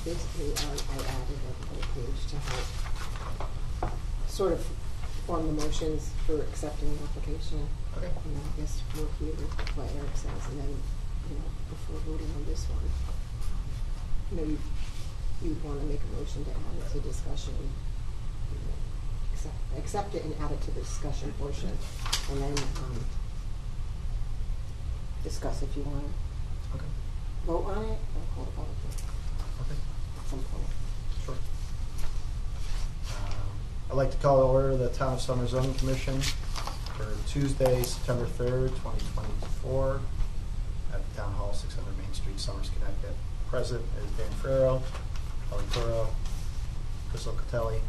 basically, I added a whole page to help sort of form the motions for accepting the application. Okay. And then I guess we'll hear what Eric says, and then, before voting on this one, you'd want to make a motion to add it to discussion, accept it and add it to the discussion portion, and then discuss if you want to Okay. vote on it or hold a public hearing Okay. at some point. Sure. I'd like to call to order the Town of Somers Zoning Commission for Tuesday, September 3rd, 2024, at the Town Hall, 600 Main Street, Somers, Connecticut. Present is Dan Ferrero, Kelly Toro, Crystal Catelli,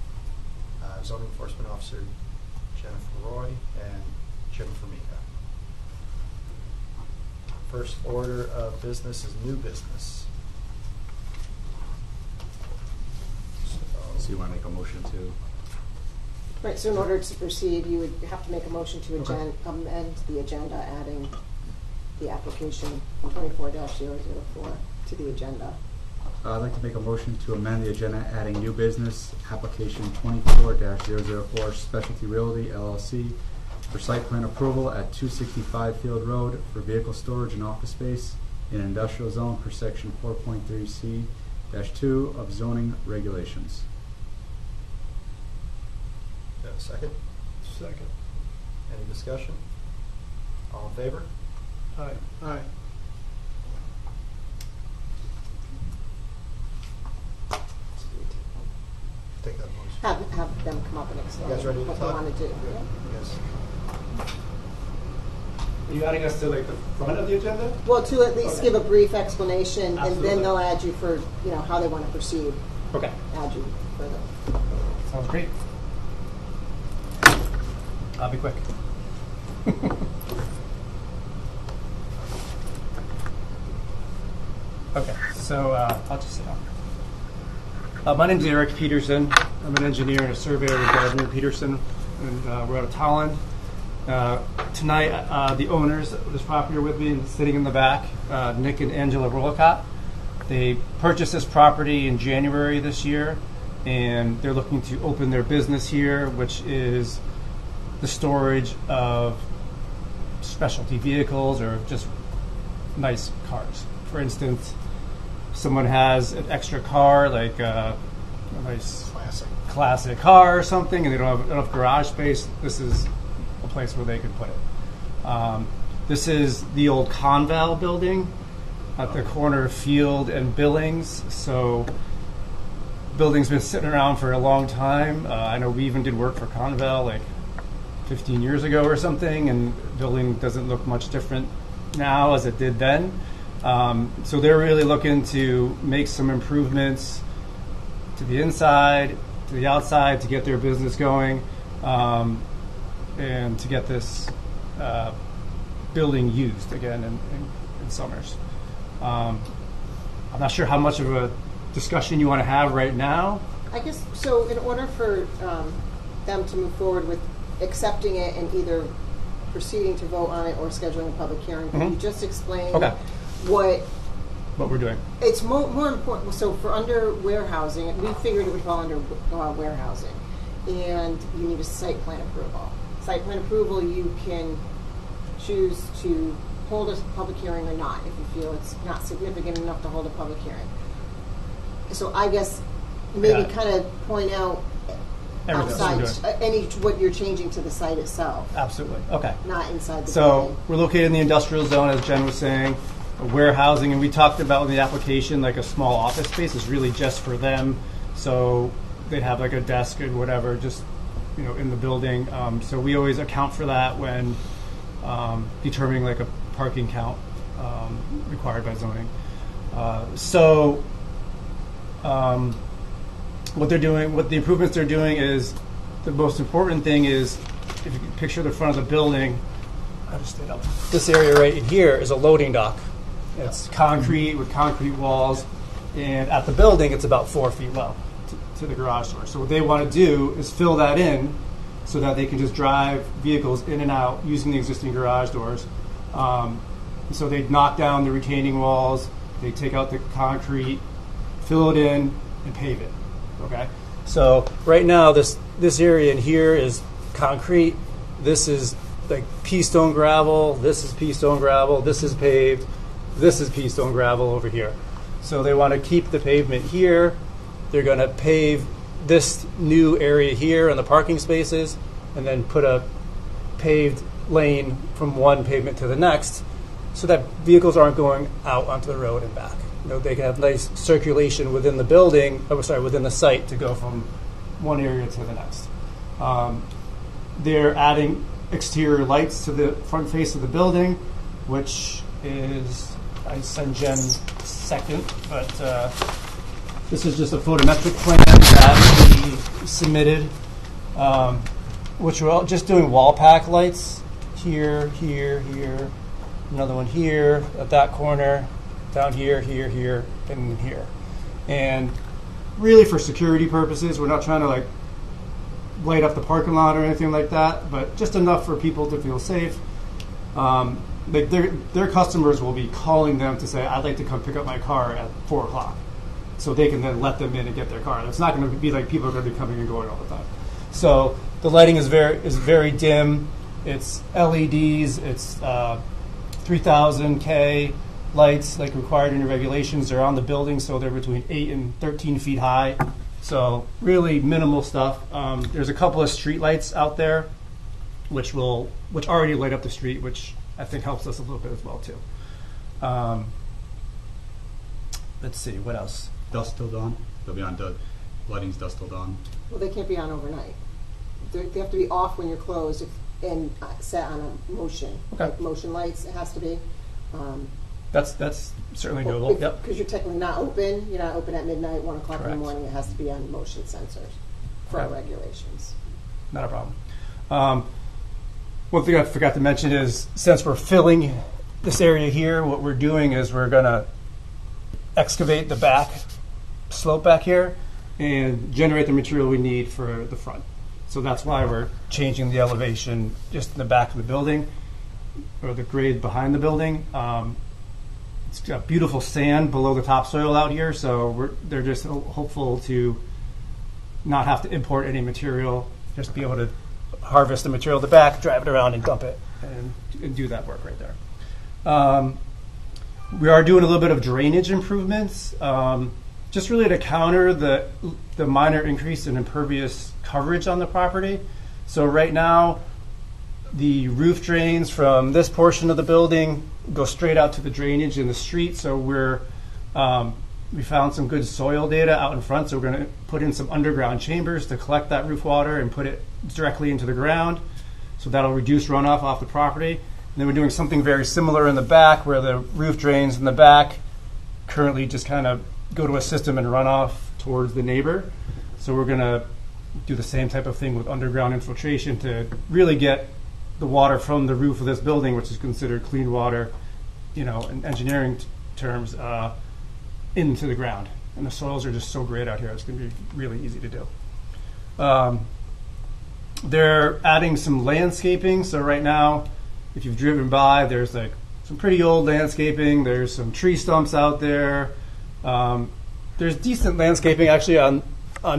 Zoning Enforcement Officer Jennifer Roy, and Jim Formica. First order of business is new business. So you want to make a motion to? Right, so in order to proceed, you would have to make a motion to Okay. amend the agenda, adding the application 24-004 to the agenda. I'd like to make a motion to amend the agenda, adding new business, application 24-004, Specialty Realty LLC, for site plan approval at 265 Field Road for vehicle storage and office space in an industrial zone per section 4.3C-2 of zoning regulations. Do you have a second? Second. Any discussion? All in favor? Aye. Aye. Take that motion. Have them come up and explain You guys ready to what they talk? want to do. Yes. Are you adding us to like the front of the agenda? Well, to at least Okay. give a brief explanation, and Absolutely. then they'll add you for, how they want to proceed, Okay. add you further. Sounds great. I'll be quick. Okay, so I'll just sit down. My name's Eric Peterson. I'm an engineer and a surveyor with Gardner Peterson, and we're out of Holland. Tonight, the owners of this property are with me and sitting in the back, Nick and Angela Rollicott. They purchased this property in January this year, and they're looking to open their business here, which is the storage of specialty vehicles or just nice cars. For instance, someone has an extra car, like a nice Classic. classic car or something, and they don't have enough garage space, this is a place where they could put it. This is the old Conval building at the corner of Field and Billings. So building's been sitting around for a long time. I know we even did work for Conval like 15 years ago or something, and the building doesn't look much different now as it did then. So they're really looking to make some improvements to the inside, to the outside, to get their business going, and to get this building used again in Somers. I'm not sure how much of a discussion you want to have right now. I guess, so in order for them to move forward with accepting it and either proceeding to vote on it or scheduling a public hearing, can you just explain Okay. what What we're doing. it's more important? So for under warehousing, we figured it would fall under warehousing, and you need a site plan approval. Site plan approval, you can choose to hold a public hearing or not if you feel it's not significant enough to hold a public hearing. So I guess maybe Yeah. kind of point out Everything else we're outside doing. what you're changing to the site itself, Absolutely. Okay. not inside the So building. we're located in the industrial zone, as Jen was saying, warehousing, and we talked about in the application like a small office space is really just for them. So they have like a desk and whatever, just in the building. So we always account for that when determining like a parking count required by zoning. What they're doing, what the improvements they're doing is, the most important thing is, if you can picture the front of the building, I just stayed up. This area right in here is a loading dock. It's concrete with concrete walls, and at the building it's about 4 feet low to the garage door. So what they want to do is fill that in so that they can just drive vehicles in and out using the existing garage doors. So they knock down the retaining walls, they take out the concrete, fill it in, and pave it. Okay. So right now, this area in here is concrete. This is like pea stone gravel. This is pea stone gravel. This is paved. This is pea stone gravel over here. So they want to keep the pavement here. They're going to pave this new area here in the parking spaces, and then put a paved lane from one pavement to the next, so that vehicles aren't going out onto the road and back. They can have nice circulation within the building, within the site, to go from one area to the next. They're adding exterior lights to the front face of the building, which is, I send Jen second, but this is just a photometric plan that we submitted, which we're just doing wall pack lights here, here, here, another one here at that corner, down here, here, here, and here. And really for security purposes, we're not trying to like light up the parking lot or anything like that, but just enough for people to feel safe. Like their customers will be calling them to say, I'd like to come pick up my car at 4 o'clock. So they can then let them in and get their car. It's not going to be like people are going to be coming and going all the time. So the lighting is very dim. It's LEDs. It's 3000 K lights like required in your regulations. They're on the building, so they're between 8 and 13 feet high. So really minimal stuff. There's a couple of street lights out there, which already light up the street, which I think helps us a little bit as well too. Let's see, what else? Dusk till dawn. They'll be on lighting's dusk till dawn. Well, they can't be on overnight. They have to be off when you're closed and set on a motion. Okay. Like motion lights, it has to be. That's certainly doable. Yep. Because you're technically not open. You're not open at midnight, 1 o'clock in the Correct. morning. It has to be on motion sensors for our Okay. regulations. Not a problem. One thing I forgot to mention is, since we're filling this area here, what we're doing is we're going to excavate the back slope back here and generate the material we need for the front. So that's why we're changing the elevation just in the back of the building, or the grade behind the building. It's got beautiful sand below the topsoil out here, so they're just hopeful to not have to import any material, just be able to harvest the material at the back, drive it around and dump it, and do that work right there. We are doing a little bit of drainage improvements, just really to counter the minor increase in impervious coverage on the property. So right now, the roof drains from this portion of the building go straight out to the drainage in the street. So we found some good soil data out in front, so we're going to put in some underground chambers to collect that roof water and put it directly into the ground. So that'll reduce runoff off the property. And then we're doing something very similar in the back, where the roof drains in the back currently just kind of go to a system and run off towards the neighbor. So we're going to do the same type of thing with underground infiltration to really get the water from the roof of this building, which is considered clean water, in engineering terms, into the ground. And the soils are just so great out here, it's going to be really easy to do. They're adding some landscaping. So right now, if you've driven by, there's like some pretty old landscaping. There's some tree stumps out there. There's decent landscaping actually on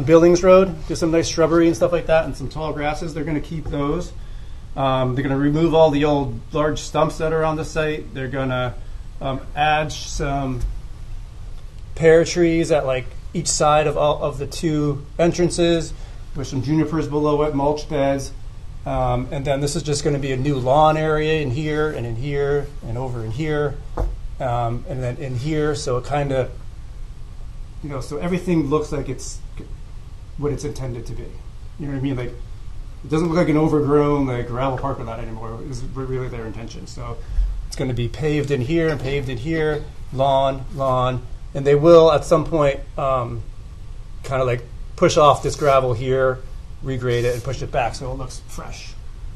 Billings Road. There's some nice shrubbery and stuff like that, and some tall grasses. They're going to keep those. They're going to remove all the old large stumps that are on the site. They're going to add some pear trees at like each side of all of the two entrances, with some junipers below it, mulch beds. And then this is just going to be a new lawn area in here and in here and over in here, and then in here. So it kind of, so everything looks like it's what it's intended to be. You know what I mean? Like, it doesn't look like an overgrown like gravel parking lot anymore. Is really their intention. So it's going to be paved in here and paved in here, lawn, and they will at some point kind of like push off this gravel here, regrade it, and push it back so it looks fresh.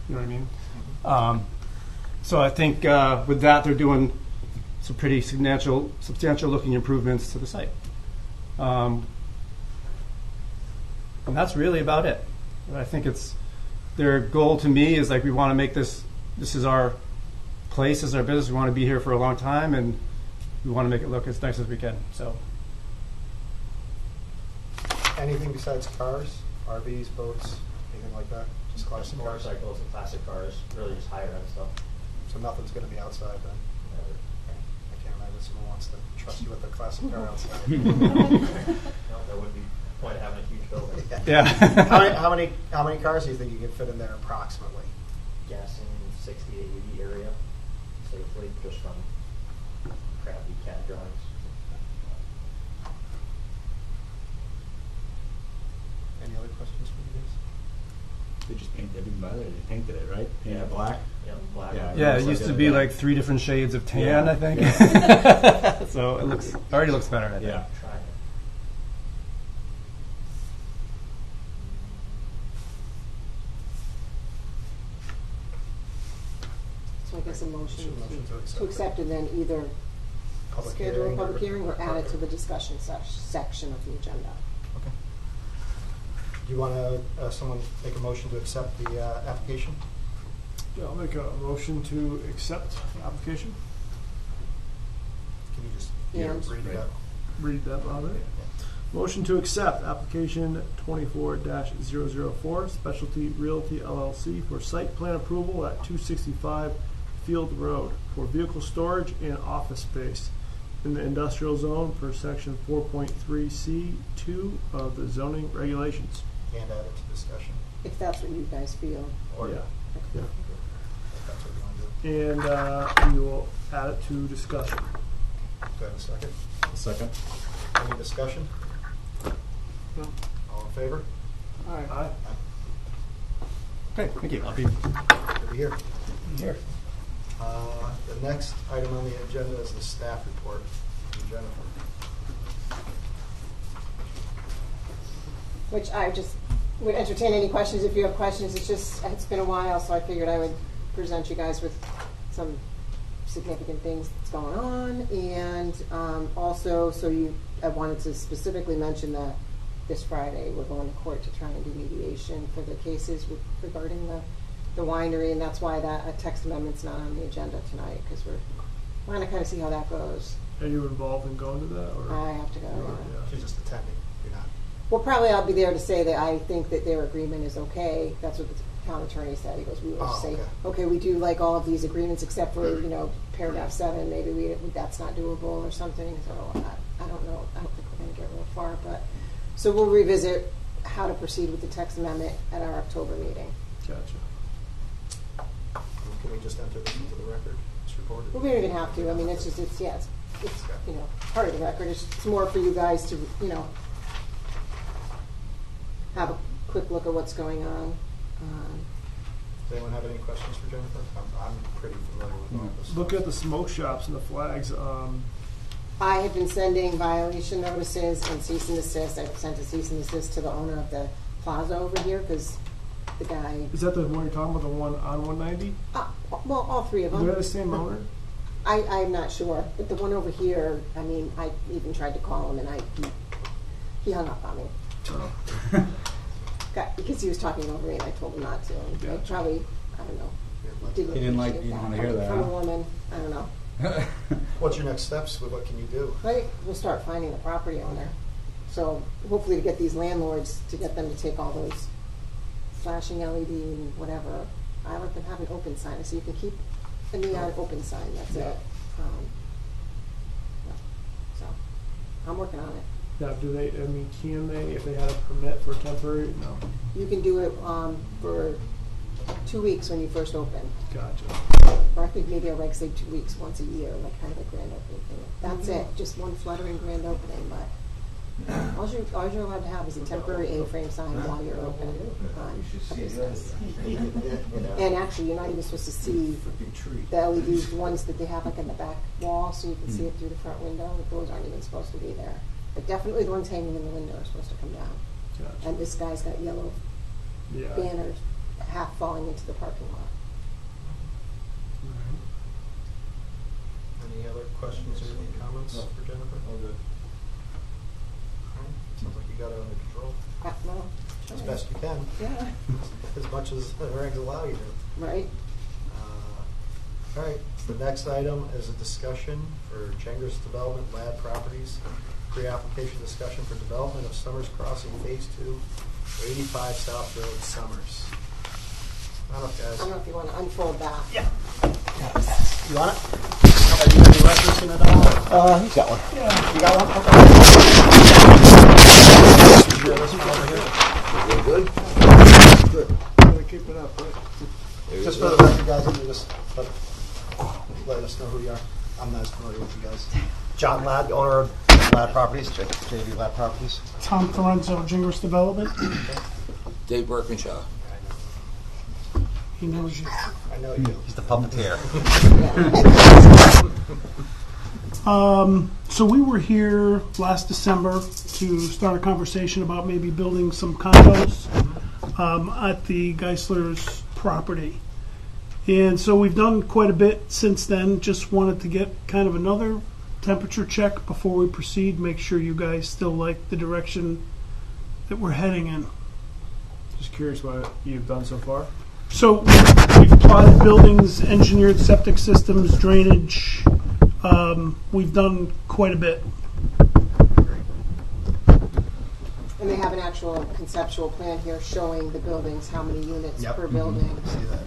You know what I mean? So I think with that, they're doing some pretty substantial looking improvements to the site. And that's really about it. I think their goal to me is like, we want to make this is our place, this is our business. We want to be here for a long time, and we want to make it look as nice as we can. So Anything besides cars, RVs, boats, anything like that? Just classic cars? Motorcycles and classic cars, really just higher end stuff. So nothing's gonna be outside then? I can't imagine someone wants to trust you with a classic car outside. No, there would be point of having a huge building. Yeah. How many cars do you think you can fit in there approximately? Guessing 60 to 80 area safely, just from crappy CAD drawings. Any other questions for you guys? They just painted it, they painted it, right? Painted it black? Yep, black. Yeah. Yeah, it looks used like to a- be yeah. like 3 different shades of tan, Yeah. I think. So it already looks better, I think. Yeah. Try it. So I guess a motion Motion to accept to accept and then either Public schedule a hearing public or- hearing or add it to the discussion section of the agenda. Okay. Do you want to, someone make a motion to accept the application? Yeah, I'll make a motion to accept the application. Can you just And- read it out? Read that out of it. Motion to accept application 24-004 Specialty Realty LLC for site plan approval at 265 Field Road for vehicle storage and office space in the industrial zone per section 4.3C2 of the zoning regulations. And add it to discussion? If that's what you guys feel. Or Yeah. if that's what you want to do. And we will add it to discussion. Do I have a second? A second? Any discussion? All in favor? Aye. Okay, thank you. Good to hear. Here. The next item on the agenda is the staff report from Jennifer. Which I just would entertain any questions if you have questions. It's been a while, so I figured I would present you guys with some significant things that's going on. And also, I wanted to specifically mention that this Friday we're going to court to try and do mediation for the cases regarding the winery, and that's why that text amendment's not on the agenda tonight, because we're trying to kind of see how that goes. Are you involved in going to that? Or? I have to go. Yeah. She's just attending. You're not. Well, probably I'll be there to say that I think that their agreement is okay. That's what the town attorney said. He goes, we will Oh, say, okay. okay, we do like all of these agreements except for, paragraph 7, maybe that's not doable or something. So I don't know. I don't think we're going to get real far. But so we'll revisit how to proceed with the text amendment at our October meeting. Gotcha. Can we just enter this into the record? It's recorded. Well, we don't even have to. I mean, it's part of the record. It's more for you guys to, have a quick look at what's going on. Does anyone have any questions for Jennifer? I'm pretty familiar with all this. Look at the smoke shops and the flags. I have been sending violation notices and cease and desist. I've sent a cease and desist to the owner of the plaza over here because the guy, Is that the one you're talking about, the one on 190? well, all 3 of They're the them. same owner? I'm not sure, but the one over here, I mean, I even tried to call him and he hung up on me. Oh. Because he was talking over me and I told him not to. And I Gotcha. probably, I don't know, didn't He didn't appreciate that wanna hear that, from a huh? woman. I don't know. What's your next steps? What can you do? I think we'll start finding the property owner. So hopefully to get these landlords, to get them to take all those flashing LED and whatever. I let them have an open sign, so you can keep a neon open sign, that's it. Yeah. So, I'm working on it. Now, can they, if they had a permit for temporary? No. You can do it for 2 weeks when you first open. Gotcha. Or I think maybe I would say 2 weeks, once a year, like kind of a grand opening thing. That's it, just one fluttering grand opening, but all you're allowed to have is a temporary A-frame sign while you're open on a business. And actually, you're not even supposed to see the LEDs, the ones that they have like in the back wall, so you can see it through the front window. Those aren't even supposed to be there. But definitely the ones hanging in the window are supposed to come down. Gotcha. And this guy's got yellow Yeah. banners half falling into the parking lot. Any other questions or any comments for Jennifer? All good. Sounds like you got it under control. Well, As best you can. yeah, As much as the regs allow you to. right. All right, the next item is a discussion for Changers Development Lab Properties, pre-application discussion for development of Summers Crossing Phase 2, 85 South Road, Summers. I don't know, I guys. don't know if you want to unfold that. Yeah. You want it? Are you going to be referencing it at all? He's got one. You got one? Okay. Share this one over here. You good? Gotta keep it up, right? Just for the record, guys, let me just let us know who you are. I'm not as familiar with you guys. John Ladd, owner of Ladd Properties, JV Ladd Properties. Tom Lorenzo, Jingles Development. Dave Birkinshaw. He knows you. I know you. He's the puppeteer. So we were here last December to start a conversation about maybe building some condos at the Geisler's property. And so we've done quite a bit since then. Just wanted to get kind of another temperature check before we proceed. Make sure you guys still like the direction that we're heading in. Just curious what you've done so far. So we've plotted buildings, engineered septic systems, drainage. We've done quite a bit. And they have an actual conceptual plan here showing the buildings, how many units Yep. per building. See that?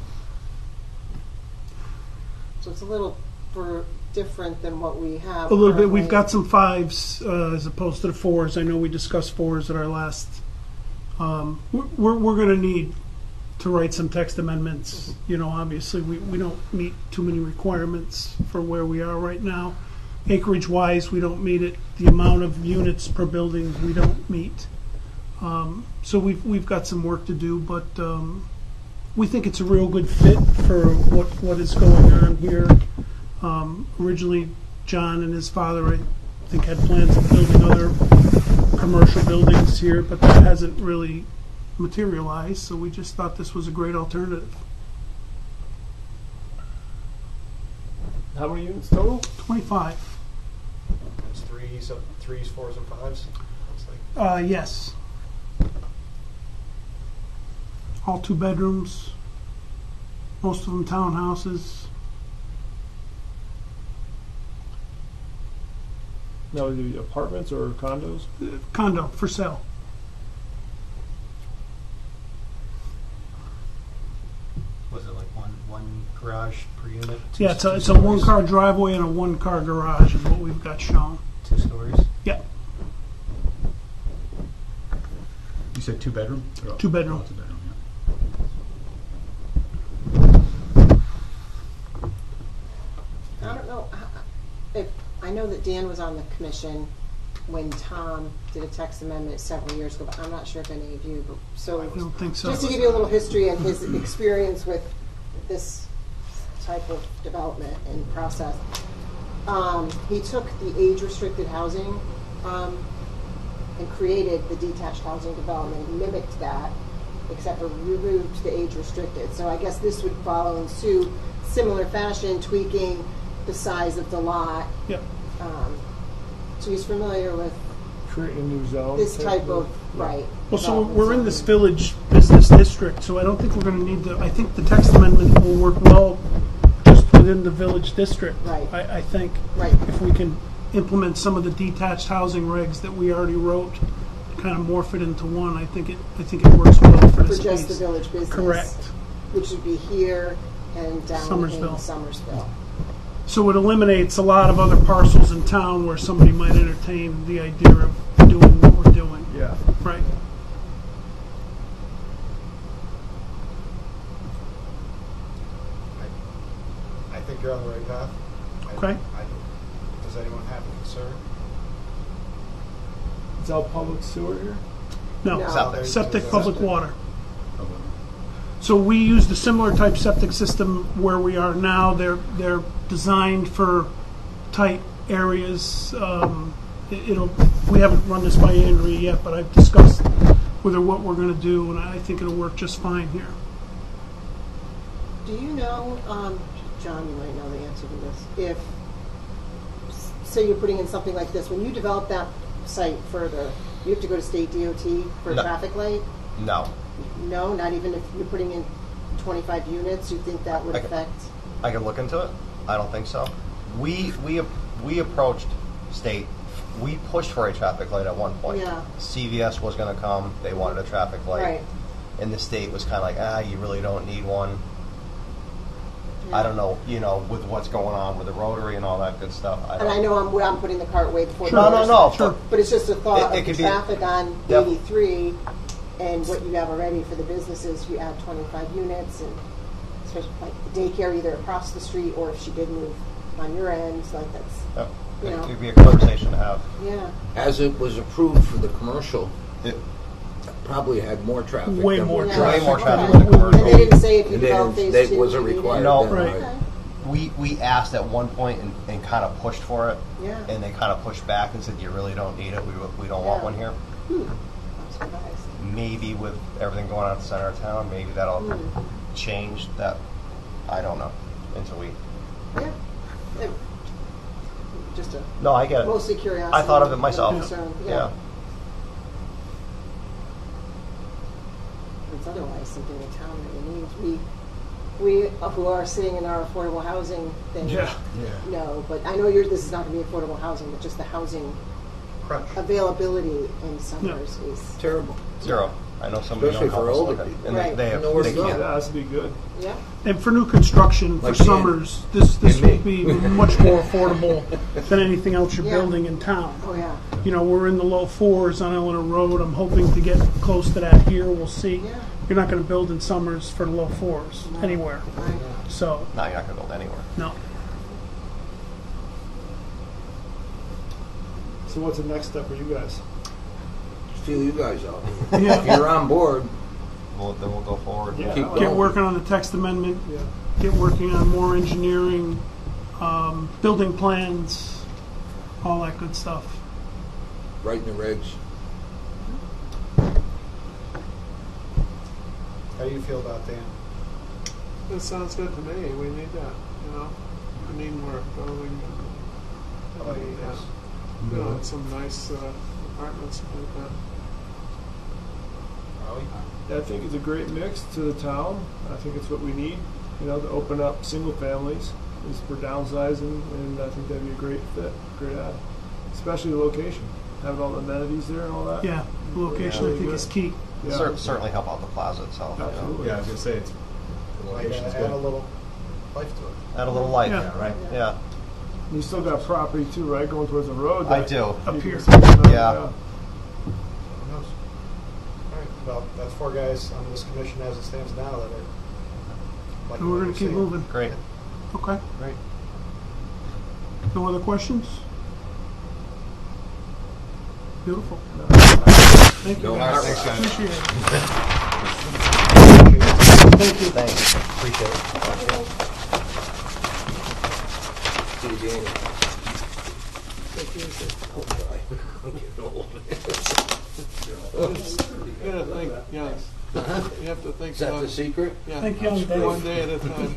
So it's a little different than what we have. A little bit. currently. We've got some fives as opposed to the fours. I know we discussed fours at our last. We're going to need to write some text amendments. You know, obviously we don't meet too many requirements for where we are right now. Acreage wise, we don't meet it. The amount of units per building, we don't meet. So we've got some work to do, but we think it's a real good fit for what is going on here. Originally, John and his father, I think, had plans of building other commercial buildings here, but that hasn't really materialized, so we just thought this was a great alternative. How many units total? 25. It's threes, fours, and fives. Looks like. Yes. All 2 bedrooms. Most of them townhouses. Now, are they apartments or condos? Condo for sale. Was it like one garage per unit? Yeah, it's a 1-car driveway and a 1-car garage is what we've got shown. 2 stories. Yeah, You said 2-bedroom? 2-bedroom. 2-bedroom, yeah. I don't know if I know that Dan was on the commission when Tom did a text amendment several years ago, but I'm not sure if any of you. But so I don't think so. just to give you a little history and his experience with this type of development and process, he took the age-restricted housing and created the detached housing development, mimicked that, except for removed the age-restricted. So I guess this would follow in suit, similar fashion, tweaking the size of the lot. Yep. So he's familiar with Create a new zone. this type of, right. Well, so development we're in this zone. village business district, so I don't think we're going to need to. I think the text amendment will work well just within the village district. Right. I think. Right. If we can implement some of the detached housing regs that we already wrote, kind of morph it into one, I think it works well for For this just the piece. village business. Correct. Which would be here and down Somersville. in Somersville. So it eliminates a lot of other parcels in town where somebody might entertain the idea of doing what we're doing. Yeah. Right. I think you're on the right path. Okay. Does anyone have a concern? Is all public sewer here? No. No. Septic, public water. So we used a similar type septic system where we are now. They're designed for tight areas. We haven't run this by Andrea yet, but I've discussed with her what we're going to do, and I think it'll work just fine here. Do you know, John, you might know the answer to this, if, say you're putting in something like this, when you develop that site further, you have to go to state DOT for a No. traffic light? No. No, not even if you're putting in 25 units, you think that would I can- affect? I can look into it. I don't think so. We approached state We pushed for a traffic light at one point. Yeah. CVS was going to come. They wanted a traffic light. Right. And the state was kind of like, you really don't need one. Yeah. I don't know, with what's going on with the Rotary and all that good stuff. And I know I'm putting the cart way before the No, horse. Sure. But it's just a thought It of could the be- traffic on Yep. 83 and what you have already for the businesses. You add 25 units, and especially like the daycare either across the street or if she did move on your end, like that's, you It know. could be a conversation to have. Yeah. As it was approved for the commercial, It, probably had more traffic. Way than more what- Yeah. Way more traffic Okay. with the commercial. And they didn't say if you And they develop didn't- phase that 2. wasn't you needed- required. No. then, Right. Okay. we asked at one point and kind of pushed for it. Yeah. And they kind of pushed back and said, you really don't need it. We don't want Yeah. one here. I'm surprised. Maybe with everything going on at the center of town, maybe that'll change that. I don't know until we. Yeah. It- Just a No, I get it. mostly curiosity. I thought of it and myself. concern. Yeah. It's otherwise something the town really needs. We who are sitting in our affordable housing thing. Yeah. No, but I know this is not going to be affordable housing, but just the housing Crunch. availability in summers is. Terrible. Zero. I know somebody Especially don't help for us older look at it. people. And Right. they have, Know where they to go. can't. That has to be good. Yeah. And for new construction, for Like Dan. summers, this And will me. be much more affordable than anything else you're Yeah. building in town. Oh yeah. You know, we're in the low 4s on Eleanor Road. I'm hoping to get close to that here. We'll see. Yeah. You're not going to build in summers for the low 4s anywhere. Right. So, No, you're not going to build anywhere. no. So what's the next step for you guys? Feel you guys out. Yeah. If you're on board, Then we'll go forward. Yeah. keep Get going. working on the text amendment. Yeah. Get working on more engineering, building plans, all that good stuff. Writing the regs. How do you feel about Dan? That sounds good to me. We need that, We need more building How about you guys? some nice apartments like that. Raleigh? Yeah, I think it's a great mix to the town. I think it's what we need, to open up single families is for downsizing, and I think that'd be a great fit, great add, especially the location, having all the amenities there and all that. Yeah, the location I think is key. Yeah. Certainly help out the plaza itself. Absolutely. Yeah, I was gonna say it's the Might location's add a good. little life to it. Add a little life. Yeah. Right. Yeah. You still got property too, right, going towards the road? I that do. Up you here. can- Yeah. Who knows? All right, well, that's 4 guys on this commission as it stands now that are. like And we're what going to keep seeing. moving. Great. Okay. Great. No other questions? Beautiful. Thank you No guys. Thanks, guys. Appreciate it. Thank you. Thanks. Appreciate it. See you, Danny. You gotta think, yes. You have to think. Is that the secret? Yeah. Thank you, Dave. One day at a time.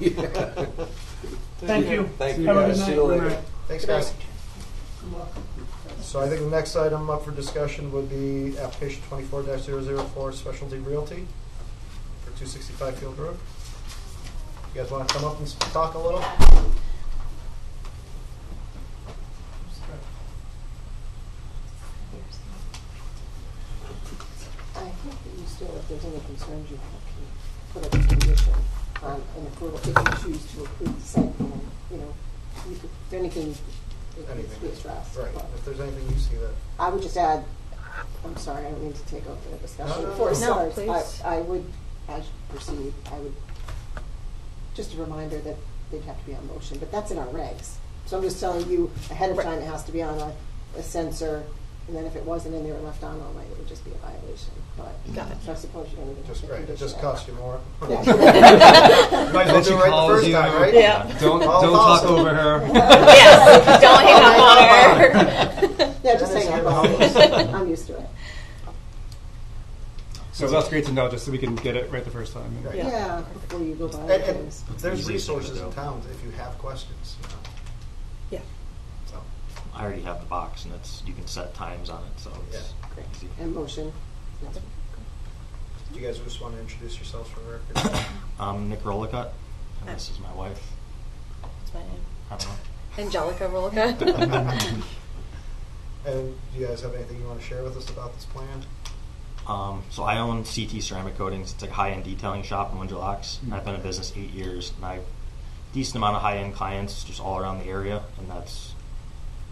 Thank you. Thank you, Have a guys. good See night. you later. Good night. Thanks, guys. So I think the next item up for discussion would be application 24-004 Specialty Realty for 265 Field Road. You guys want to come up and talk a little? I think that you still, if there's any concerns you have, can put up a condition on an approval if you choose to approve the site plan. If anything, it needs to be addressed. Right. But If there's anything you see that. I would just add, I'm sorry, I don't mean to take over the discussion No, no, before it no. starts. please. I would, as you proceed, I would, just a reminder that they'd have to be on motion, but that's in our regs. So I'm just telling you ahead of time, it has to be on a sensor, and then if it wasn't in there and left on all night, it would just be a violation. But Got it. So I suppose you don't even have Just to great. It condition just that. costs you more. Yeah. Might as well do it right the first time, right? Yeah. Don't All talk awesome. over her. Yes, don't hang up on her. Yeah, just Dennis, hang you up have on a it. I'm used to it. So that's great to know, just so we can get it right the first time. Right. Yeah, before you go buy And things. there's resources in town if you have questions. Yeah. So, I already have the box, and you can set times on it, so it's Great. easy. And motion. do you guys just want to introduce yourselves for the record? I'm Nick Rollicott, and this is my wife. That's my name. I don't know. Angelica Rollicott. And do you guys have anything you want to share with us about this plan? So I own CT Ceramic Coatings. It's like a high-end detailing shop in Windsor Locks. And I've been in business 8 years, and I have a decent amount of high-end clients just all around the area, and that's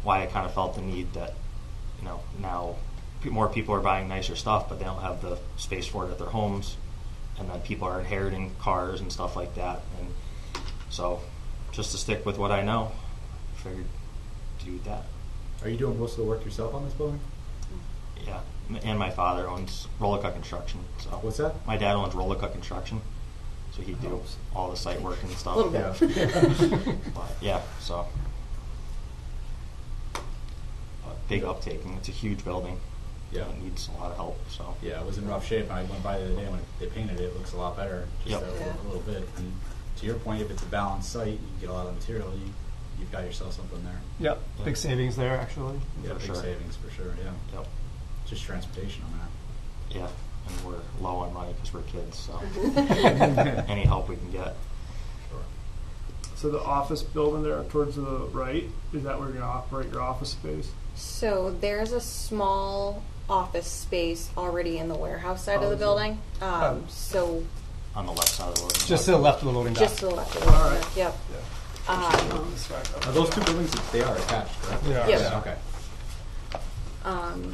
why I kind of felt the need that, now more people are buying nicer stuff, but they don't have the space for it at their homes, and then people are inheriting cars and stuff like that, and so just to stick with what I know, I figured to do that. Are you doing most of the work yourself on this building? Yeah, and my father owns Rolica Construction. So What's that? My dad owns Rolica Construction, so he do all the site work and stuff. A little bit. But yeah, so but big uptaking. It's a huge building. Yeah. It needs a lot of help. So Yeah, it was in rough shape. I went by the other day when they painted it. It looks a lot better, just Yep. a little bit. And to your point, if it's a balanced site, you get a lot of material. You've got yourself something there. Yep, big savings there, actually. Yeah, For big sure. savings for sure. Yeah, yep, just transportation on that. yeah, and we're low on money because we're kids. So any help we can get. Sure. So the office building there towards the right, is that where you're going to operate your office space? So there's a small office space already in the warehouse side of the is building. Oh. So On the left side of the road. Just to the left of the loading dock. just to the left of the All right. Yep. Are those two buildings? They are attached, correct? Yeah. Yep. Yeah, okay.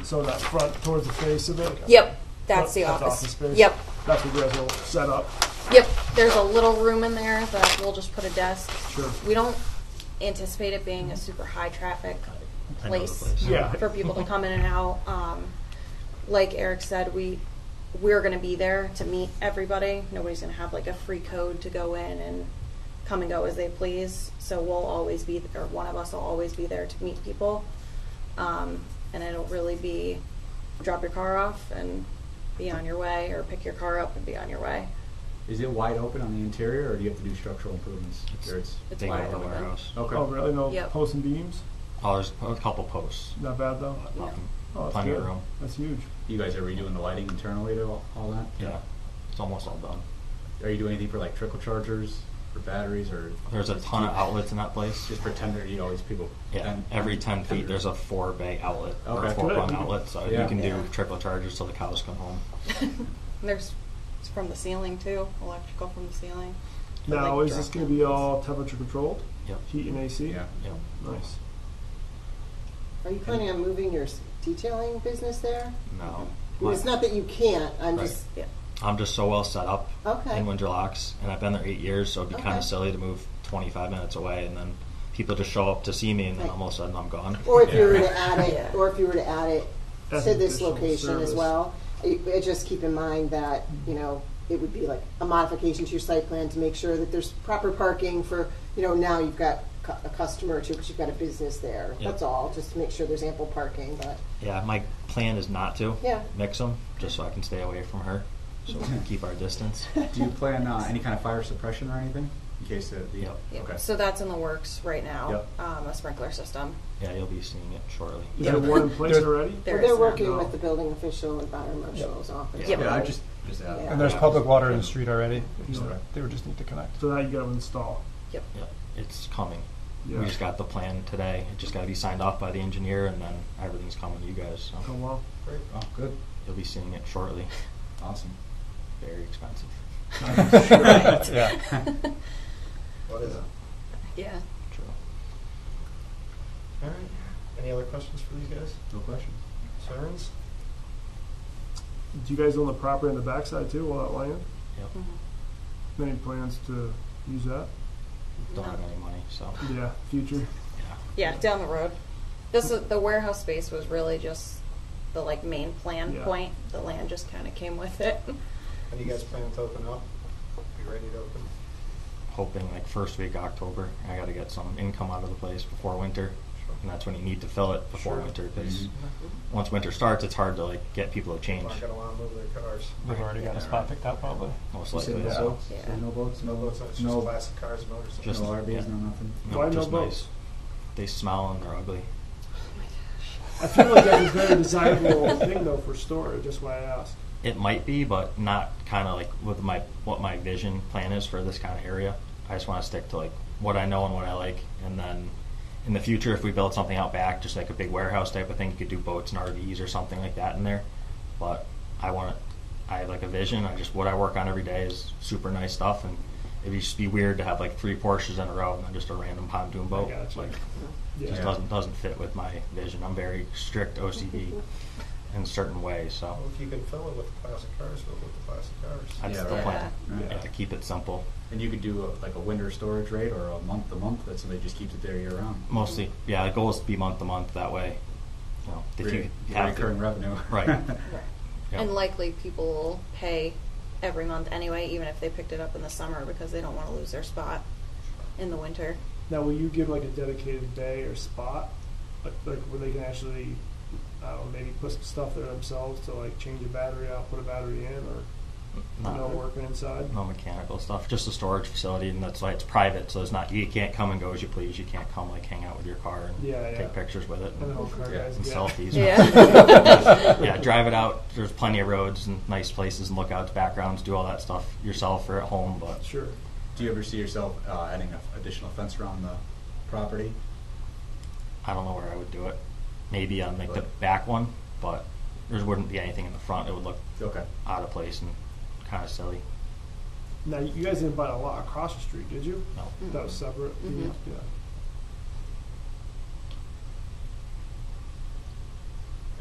So that front towards the face of it? Yep. That's the That's office. office space? Yep. That's what you guys will set up? Yep. There's a little room in there that we'll just put a desk. Sure. We don't anticipate it being a super high traffic I know the place place. Yeah. for people to come in and out. Like Eric said, we're going to be there to meet everybody. Nobody's going to have like a free code to go in and come and go as they please. So we'll always be, or one of us will always be there to meet people. And it'll really be drop your car off and be on your way, or pick your car up and be on your way. Is it wide open on the interior, or do you have to do structural improvements? Or It's Big wide over open. warehouse. okay. Oh, really? No Yep. posts and beams? Oh, there's a couple posts. Not bad, though? Nothing. Oh, that's Plenty good. of room. That's huge. You guys are redoing the lighting internally to all that? Yeah, it's almost all done. Are you doing anything for like trickle chargers for batteries, or There's a ton of outlets in that place. just for tender? You always people. Yeah, every 10 feet there's a 4-bay outlet or Okay. a 4-prong Good. outlet, so Yeah. you can do Yeah. trickle charges till the cows come home. And there's it's from the ceiling too, electrical from the ceiling. Now, Like is this going to be all temperature controlled? Yep. Heat and AC? Yeah. Yep. Nice. Are you planning on moving your detailing business there? No. I mean, it's not that you can't, I'm Right. just, Yeah. I'm just so well set up Okay. in Windsor Locks, and I've been there 8 years, so it'd be kind Okay. of silly to move 25 minutes away, and then people just show up to see me, and then Right. all of a sudden I'm gone. or if you were Yeah. to add it, Yeah. or if you were to add it As to an this additional location as service. well, just keep in mind that, it would be like a modification to your site plan to make sure that there's proper parking for, now you've got a customer or two, because you've got a business there. Yep. That's all, just to make sure there's ample parking, but. Yeah, my plan is not to Yeah. mix them, just so I can stay away from her, so we can keep our distance. Do you plan any kind of fire suppression or anything in case the? Yep. Yep. Okay. So that's in the works right now. Yep. A sprinkler system. Yeah, you'll be seeing it shortly. Is Yeah. there one in place There's- already? There They're is working no. with the building official and fire marshal's office. Yep. Yeah, I just Yeah. And there's public water in the street already. Okay. They would just need to connect. So now you got to install. Yep. Yep, it's coming. Yeah. We just got the plan today. It just got to be signed off by the engineer, and then everything's coming to you guys. Oh, So wow. Great. Oh, good. you'll be seeing it shortly. Awesome. Very expensive. Yeah. What is it? Yeah. True. All right. Any other questions for these guys? No questions. Concerns? Do you guys own the property on the backside too, all that land? Yep. Mm-hmm. Any plans to use that? Don't No. have any money, so Yeah, future. yeah. Yeah, down the road. The warehouse space was really just the main plan Yeah. point. The land just kind of came with it. When you guys planning to open up? Be ready to open? Hoping first week October. I got to get some income out of the place before winter, and that's when you need to fill it before Sure. winter, because Mhm. once winter starts, it's hard to get people to change. Not gonna want to move their cars. They've already got a spot picked out probably. Most You said likely. no So, boats? Yeah. No boats? No boats, it's just No. classic cars and motorcycles. Just- No RVs, yeah. no nothing? no, Why no just boats? nice. They smell and they're ugly. I feel like that's a very desirable thing though for storage. That's why I asked. It might be, but not kind of with what my vision plan is for this kind of area. I just want to stick to what I know and what I like, and then in the future, if we build something out back, just like a big warehouse type of thing, you could do boats and RVs or something like that in there. But I have like a vision. What I work on every day is super nice stuff, and it'd just be weird to have like 3 Porsches in a row and then just a random pontoon boat. I gotcha. Like, Yeah. just doesn't fit with my vision. I'm very strict OCD in certain ways, so Well, if you can fill it with classic cars, fill it with the classic cars. that's Yeah, the right. plan. Right. Yeah, to keep it simple. And you could do like a winter storage rate or a month to month, that somebody just keeps it there year round. Mostly, yeah. The goal is to be month to month. That way, you know, if you have to, recurring revenue. right. Yeah. And likely people will pay every month anyway, even if they picked it up in the summer, because they don't want to lose their spot in the winter. Now, will you give like a dedicated day or spot, like where they can actually, I don't know, maybe put some stuff there themselves to like change a battery out, put a battery in, or No. working inside? No mechanical stuff, just a storage facility, and that's why it's private. So it's not, you can't come and go as you please. You can't come like hang out with your car and Yeah, yeah. take pictures with it I know car guys and get. selfies. Yeah. Yeah, drive it out. There's plenty of roads and nice places and lookouts, backgrounds. Do all that stuff yourself or at home. But Sure. Do you ever see yourself adding an additional fence around the property? I don't know where I would do it. Maybe on like the back one, but there wouldn't be anything in the front. It would look Okay. out of place and kind of silly. Now, you guys didn't buy a lot across the street, did you? No. That was separate? Mhm. Yeah.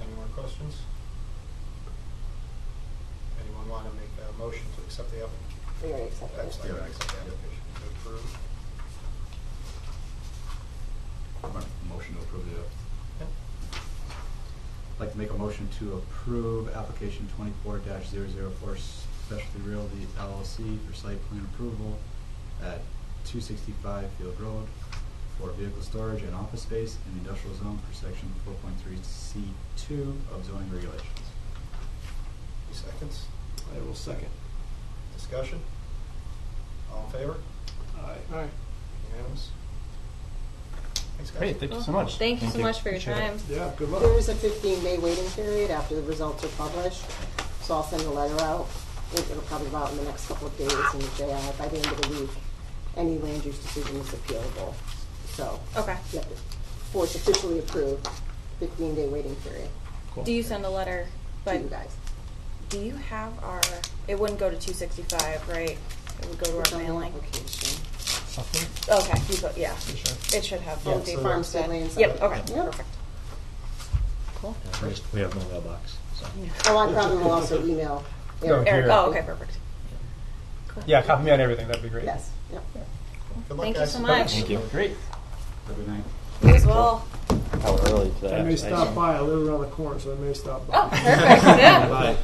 Any more questions? Anyone want to make a motion to accept the application? We already accepted it. Accept the application to approve. Motion to approve the. Yep. I'd like to make a motion to approve application 24-004 Specialty Realty LLC for site plan approval at 265 Field Road for vehicle storage and office space in the industrial zone for section 4.3C2 of zoning regulations. 2 seconds. I will second. Discussion? All in favor? Aye. Unanimous? Thanks, guys. Great, thank you so much. Thank you so much for your Appreciate it. time. Yeah, good luck. There is a 15-day waiting period after the results are published, so I'll send a letter out. It'll probably go out in the next couple of days, and by the end of the week, any land use decision is appealable. So, Okay. yeah, before it's officially approved, 15-day waiting period Do you send a letter? to you guys. Do you have our? It wouldn't go to 265, right? It would go to It's our on the mailing. application. Something? Okay, you put, yeah. Sure. It should have Yeah, both so the farmstead land Yep. side. Okay. Yep. Perfect. Cool. We have no mailbox. So. Oh, I probably will also email No, Eric. here. Eric. Oh, okay. Perfect. Yeah, copy me on everything. That'd be great. Yes, yep. Good luck, Thank you guys. so much. Thank you. Great. Have a good night. You as well. How early today? I may stop by. I live around the corner, so I may stop by. Oh, perfect. Yeah. Bye.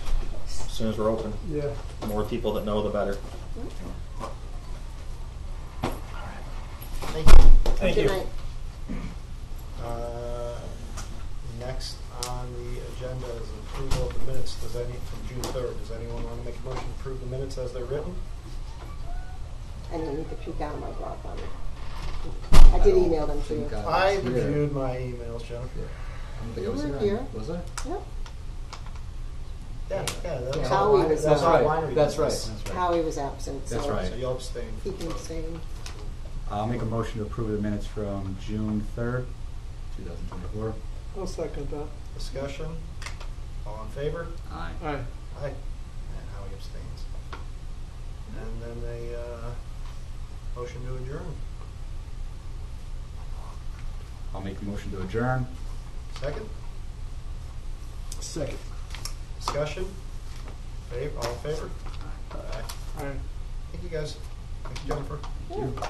As soon as we're open, Yeah. the more people that know, the better. Thank you. Thank Good you. night. Next on the agenda is approval of the minutes. From June 3rd. Does anyone want to make a motion to approve the minutes as they're written? I didn't need to peek out of my block on it. I did email them to you. I reviewed my emails, Jennifer. I don't think You I was were there. here. Was I? Yep. Yeah, that was Howie all winery. was That was all there. winery That's right. business. That's right. Howie was absent, That's so right. So you'll abstain. he can abstain. I'll make a motion to approve the minutes from June 3rd, 2024. I'll second that. Discussion? All in favor? Aye. Aye. Aye. And Howie abstains. And then a motion to adjourn. I'll make a motion to adjourn. Second? Second. Discussion? All in favor? Aye. Aye. Thank you, guys. Thank you, Jennifer. Thank you.